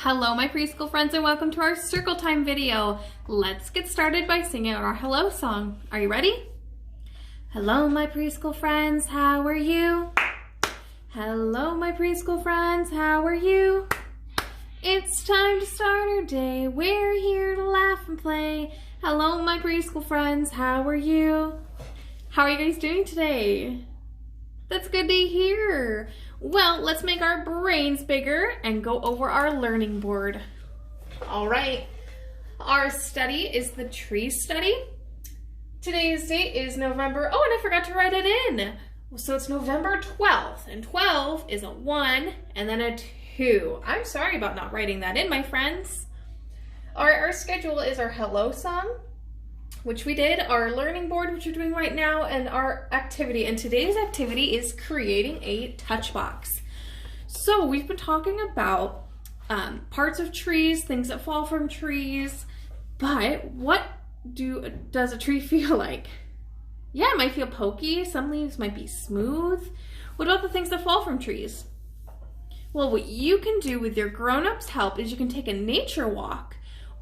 Hello my preschool friends and welcome to our circle time video. Let's get started by singing our hello song. Are you ready? Hello my preschool friends, how are you? Hello my preschool friends, how are you? It's time to start our day, we're here to laugh and play. Hello my preschool friends, how are you? How are you guys doing today? That's good to hear. Well, let's make our brains bigger and go over our learning board. All right, our study is the tree study. Today's date is November, oh, and I forgot to write it in. So it's November 12th, and 12 is a 1 and then a 2. I'm sorry about not writing that in, my friends. All right, our schedule is our hello song, which we did, our learning board, which we're doing right now, and our activity. And today's activity is creating a touch box. So we've been talking about parts of trees, things that fall from trees, but what does a tree feel like? Yeah, it might feel pokey. Some leaves might be smooth. What about the things that fall from trees? Well, what you can do with your grown-ups' help is you can take a nature walk.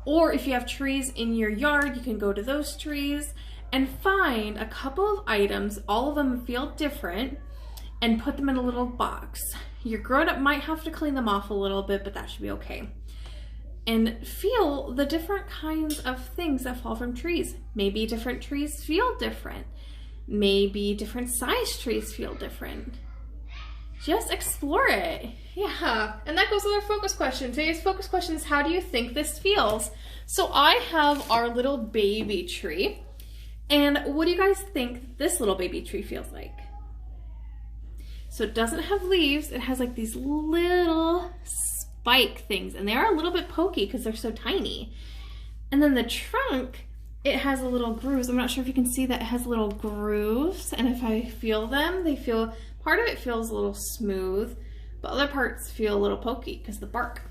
Or if you have trees in your yard, you can go to those trees and find a couple of items, all of them feel different, and put them in a little box. Your grown-up might have to clean them off a little bit, but that should be okay. And feel the different kinds of things that fall from trees. Maybe different trees feel different. Maybe different size trees feel different. Just explore it. Yeah, and that goes with our focus question. Today's focus question is, how do you think this feels? So I have our little baby tree, and what do you guys think this little baby tree feels like? So it doesn't have leaves, it has like these little spike things, and they are a little bit pokey because they're so tiny. And then the trunk, it has a little grooves. I'm not sure if you can see that it has little grooves, and if I feel them, they feel, part of it feels a little smooth, but other parts feel a little pokey because the bark.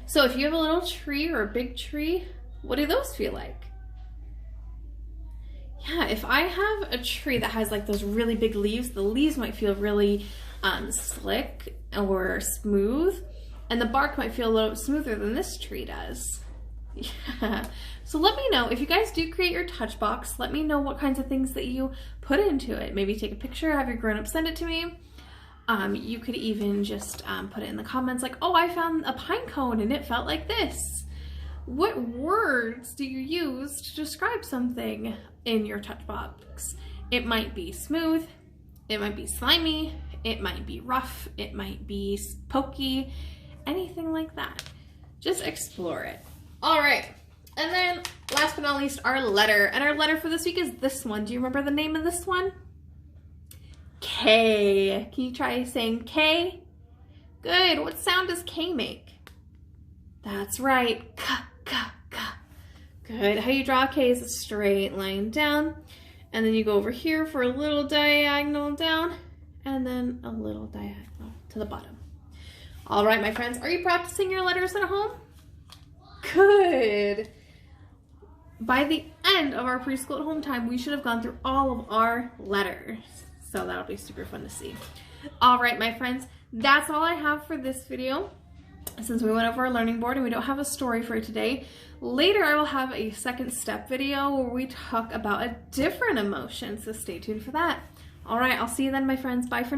So if you have a little tree or a big tree, what do those feel like? Yeah, if I have a tree that has like those really big leaves, the leaves might feel really slick or smooth, and the bark might feel a little smoother than this tree does. Yeah. So let me know, if you guys do create your touch box, let me know what kinds of things that you put into it. Maybe take a picture, have your grown-up send it to me. You could even just put it in the comments like, oh, I found a pine cone and it felt like this. What words do you use to describe something in your touch box? It might be smooth, it might be slimy, it might be rough, it might be pokey, anything like that. Just explore it. All right, and then last but not least, our letter. And our letter for this week is this one. Do you remember the name of this one? K. Can you try saying K? Good. What sound does K make? That's right. K, K, K. Good. How you draw K is a straight line down, and then you go over here for a little diagonal down, and then a little diagonal to the bottom. All right, my friends, are you practicing your letters at home? Good. By the end of our preschool at home time, we should have gone through all of our letters. So that'll be super fun to see. All right, my friends, that's all I have for this video. Since we went over our learning board and we don't have a story for today, later I will have a second step video where we talk about a different emotion. So stay tuned for that. All right, I'll see you then, my friends. Bye for now.